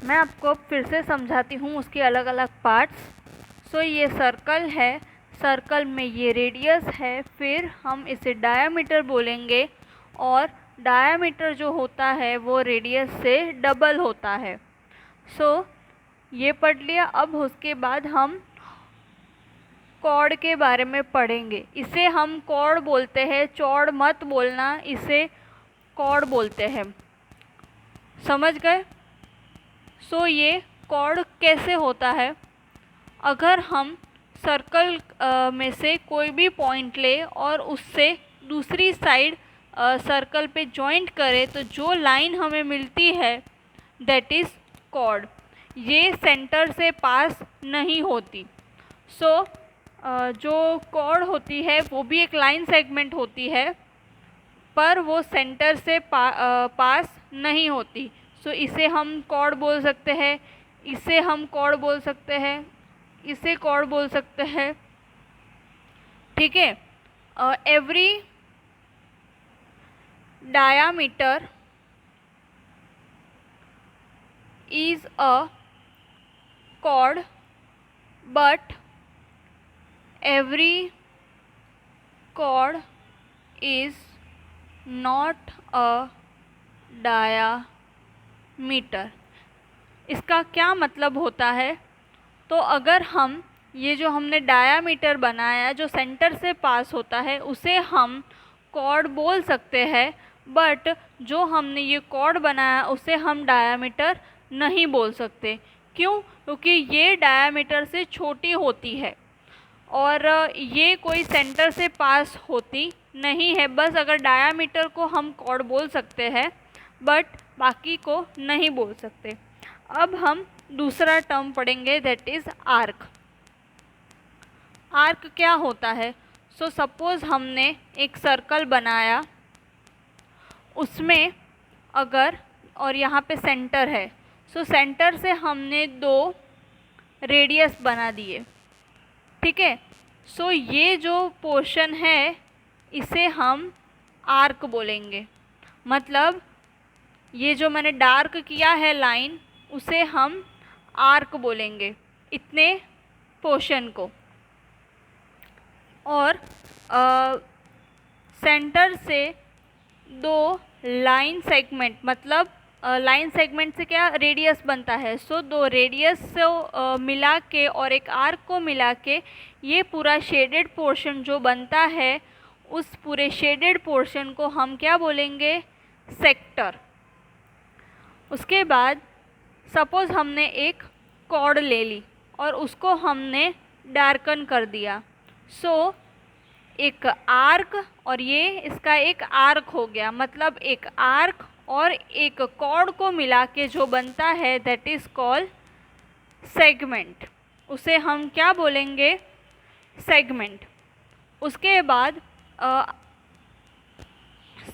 मैं आपको फिर से समझाती हूँ उसके अलग अलग पार्ट्स। सो ये सर्कल है, सर्कल में ये रेडियस है, फिर हम इसे डायामीटर बोलेंगे और डायामीटर जो होता है वो रेडियस से डबल होता है। सो ये पढ़ लिया। अब उसके बाद हम कॉर्ड के बारे में पढ़ेंगे। इसे हम कॉर्ड बोलते हैं, चौड़ मत बोलना, इसे कॉर्ड बोलते हैं। समझ गए? सो ये कॉर्ड कैसे होता है? अगर हम सर्कल में से कोई भी पॉइंट ले और उससे दूसरी साइड सर्कल पे जॉइंट करें तो जो लाइन हमें मिलती है दैट इज़ कॉर्ड। ये सेंटर से पास नहीं होती। सो जो कॉर्ड होती है वो भी एक लाइन सेगमेंट होती है, पर वो सेंटर से पास नहीं होती। सो इसे हम कॉर्ड बोल सकते हैं, इसे हम कॉर्ड बोल सकते हैं, इसे कॉर्ड बोल सकते हैं। ठीक है। Every diameter is a chord, but every chord is not a diameter। इसका क्या मतलब होता है? तो अगर हम ये जो हमने डायामीटर बनाया जो सेंटर से पास होता है उसे हम कॉर्ड बोल सकते हैं, बट जो हमने ये कॉर्ड बनाया उसे हम डायामीटर नहीं बोल सकते। क्यों? क्योंकि ये डायामीटर से छोटी होती है और ये कोई सेंटर से पास होती नहीं है। बस अगर डायामीटर को हम कॉर्ड बोल सकते हैं बट बाकी को नहीं बोल सकते। अब हम दूसरा टर्म पढ़ेंगे दैट इज़ आर्क। आर्क क्या होता है? सो सपोज़ हमने एक सर्कल बनाया, उसमें अगर और यहाँ पे सेंटर है, सो सेंटर से हमने 2 रेडियस बना दिए। ठीक है। सो ये जो पोर्शन है इसे हम आर्क बोलेंगे। मतलब ये जो मैंने डार्क किया है लाइन उसे हम आर्क बोलेंगे, इतने पोर्शन को। और सेंटर से 2 लाइन सेगमेंट, मतलब लाइन सेगमेंट से क्या रेडियस बनता है, सो 2 रेडियस से मिला के और एक आर्क को मिला के ये पूरा शेडेड पोर्शन जो बनता है उस पूरे शेडेड पोर्शन को हम क्या बोलेंगे? सेक्टर। उसके बाद सपोज़ हमने एक कॉर्ड ले ली और उसको हमने डार्कन कर दिया। सो एक आर्क और ये इसका एक आर्क हो गया। मतलब एक आर्क और एक कॉर्ड को मिला के जो बनता है दैट इज़ कॉल्ड सेगमेंट। उसे हम क्या बोलेंगे? सेगमेंट। उसके बाद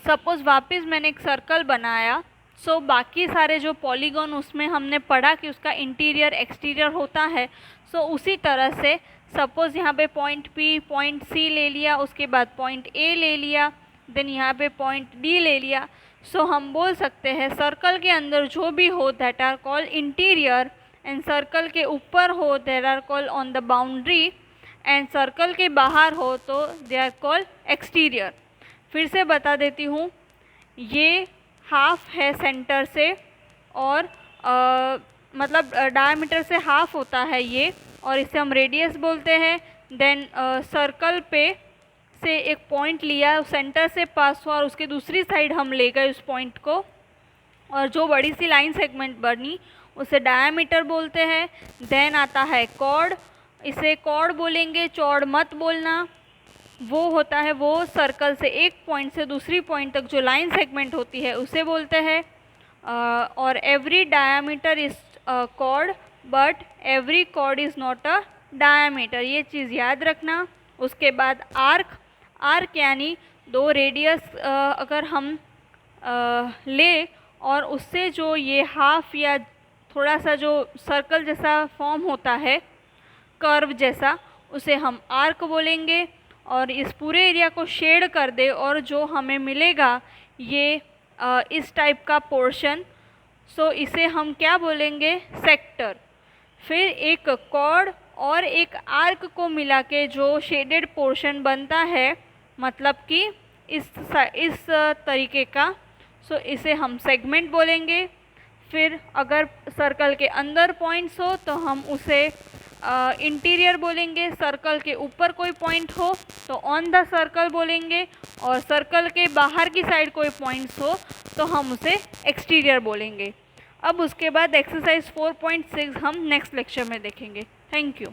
सपोज़ वापस मैंने एक सर्कल बनाया, सो बाकी सारे जो पॉलीगॉन उसमें हमने पढ़ा कि उसका इंटीरियर एक्सटीरियर होता है। सो उसी तरह से सपोज़ यहाँ पे पॉइंट P पॉइंट C ले लिया, उसके बाद पॉइंट A ले लिया, देन यहाँ पे पॉइंट D ले लिया। सो हम बोल सकते हैं सर्कल के अंदर जो भी हो that are called interior, and circle के ऊपर हो that are called on the boundary, and circle के बाहर हो तो दे आर कॉल्ड एक्सटीरियर। फिर से बता देती हूँ, ये हाफ है सेंटर से और मतलब डायमीटर से हाफ होता है ये, और इसे हम रेडियस बोलते हैं। देन सर्कल पे से एक पॉइंट लिया, सेंटर से पास हुआ और उसके दूसरी साइड हम ले गए उस पॉइंट को, और जो बड़ी सी लाइन सेगमेंट बनी उसे डायमीटर बोलते हैं। देन आता है कॉर्ड, इसे कॉर्ड बोलेंगे, चौड़ मत बोलना। वो होता है वो सर्कल से एक पॉइंट से दूसरी पॉइंट तक जो लाइन सेगमेंट होती है उसे बोलते हैं। और every diameter is chord but every chord is not a diameter, ये चीज़ याद रखना। उसके बाद आर्क, आर्क यानी 2 रेडियस अगर हम ले और उससे जो ये हाफ या थोड़ा सा जो सर्कल जैसा फॉर्म होता है कर्व जैसा, उसे हम आर्क बोलेंगे। और इस पूरे एरिया को शेड कर दे और जो हमें मिलेगा ये इस टाइप का पोर्शन, सो इसे हम क्या बोलेंगे, सेक्टर। फिर एक कॉर्ड और एक आर्क को मिला के जो शेडेड पोर्शन बनता है, मतलब कि इस तरीके का, सो इसे हम सेगमेंट बोलेंगे। फिर अगर सर्कल के अंदर पॉइंट्स हो तो हम उसे इंटीरियर बोलेंगे, सर्कल के ऊपर कोई पॉइंट हो तो ऑन द सर्कल बोलेंगे, और सर्कल के बाहर की साइड कोई पॉइंट्स हो तो हम उसे एक्सटीरियर बोलेंगे। अब उसके बाद एक्सरसाइज 4.6 हम नेक्स्ट लेक्चर में देखेंगे। Thank you.